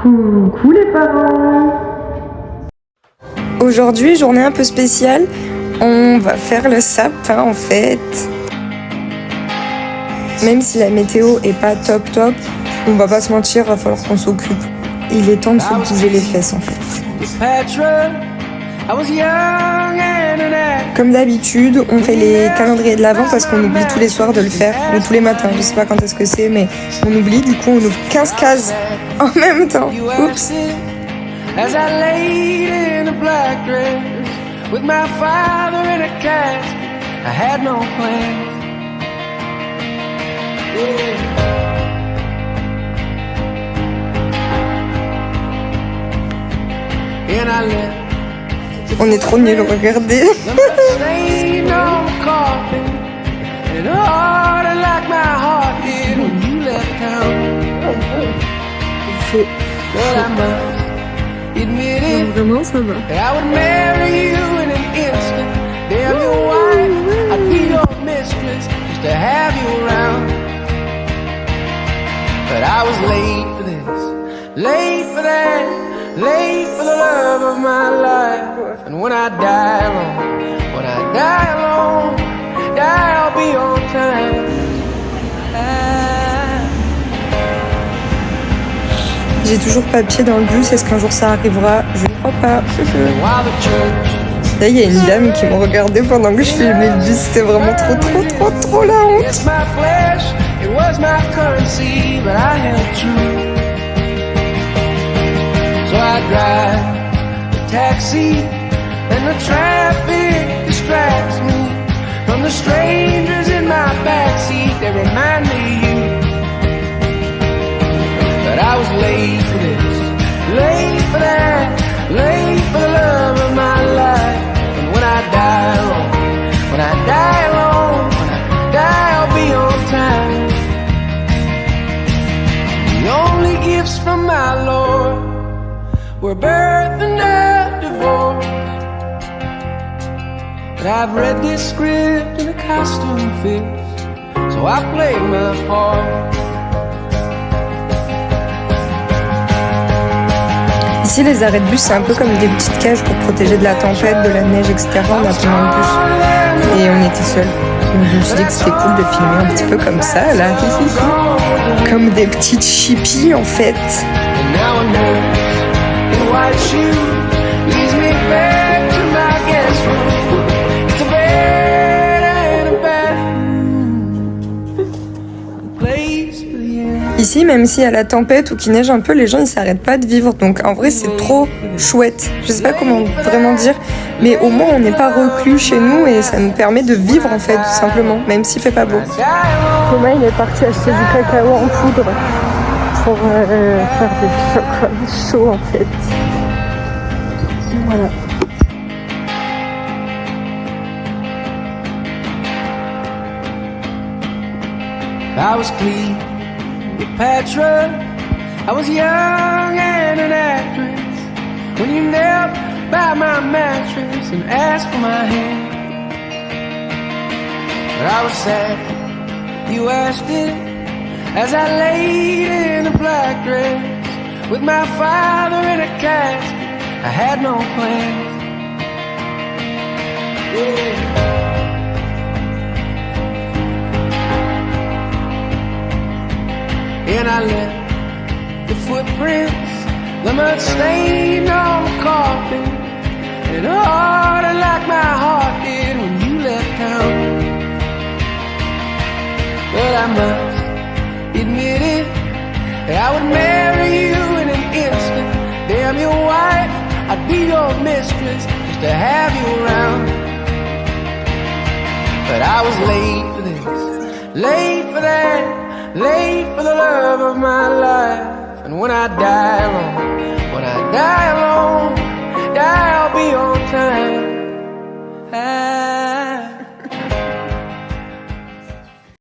Coucou les parents! Aujourd'hui, journée un peu spéciale, on va faire le sapin en fait. Même si la météo est pas top, on va pas se mentir, va falloir qu'on s'occupe. Il est temps de se bouger les fesses en fait. Comme d'habitude, on fait les calendriers de l'Avent parce qu'on oublie tous les soirs de le faire, ou tous les matins, je sais pas quand est-ce que c'est, mais on oublie, du coup on ouvre 15 cases en même temps. Oups. As I laid in a black dress with my father in a casket, I had no plan. And I left. On est trop nuls, regardez. Vraiment, ça va. Late for the love of my life. And when I die alone, I'll be on time. J'ai toujours pas pied dans le bus, est-ce qu'un jour ça arrivera? Je ne crois pas. Là, il y a une dame qui me regardait pendant que je filmais le bus, c'était vraiment trop la honte. So I drive the taxi and the traffic distracts me from the strangers in my backseat. They remind me of you. But I was late for this, late for that, late for the love of my life. And when I die alone, I'll be on time. The only gifts from my Lord were birth and a divorce. But I've read this script and the costume fits, so I played my part. Ici, les arrêts de bus, c'est un peu comme des petites cages pour protéger de la tempête, de la neige, etc. On a pendant le bus et on était seuls. Donc je me suis dit que c'était cool de filmer un petit peu comme ça, là. Comme des petites chippies, en fait. White shoe leads me back to my guest room. It's a bed and a bathroom. Place for the end. Ici, même s'il y a la tempête ou qu'il neige un peu, les gens ils s'arrêtent pas de vivre. Donc en vrai, c'est trop chouette. Je sais pas comment vraiment dire, mais au moins on n'est pas reclus chez nous et ça nous permet de vivre en fait, tout simplement, même s'il fait pas beau. Thomas, il est parti acheter du cacao en poudre pour faire des chocolats chauds en fait. Voilà. I was clean with Petra. I was young and an actress when you knelt by my mattress and asked for my hand. But I was sad you asked it as I laid in a black dress with my father in a casket. I had no plans. And I left the footprints, the mud stain on the carpet, and it hardened like my heart did when you left town. But I must admit it, that I would marry you in an instant. Damn your wife, I'd be your mistress just to have you around. But I was late for this, late for that, late for the love of my life. And when I die alone,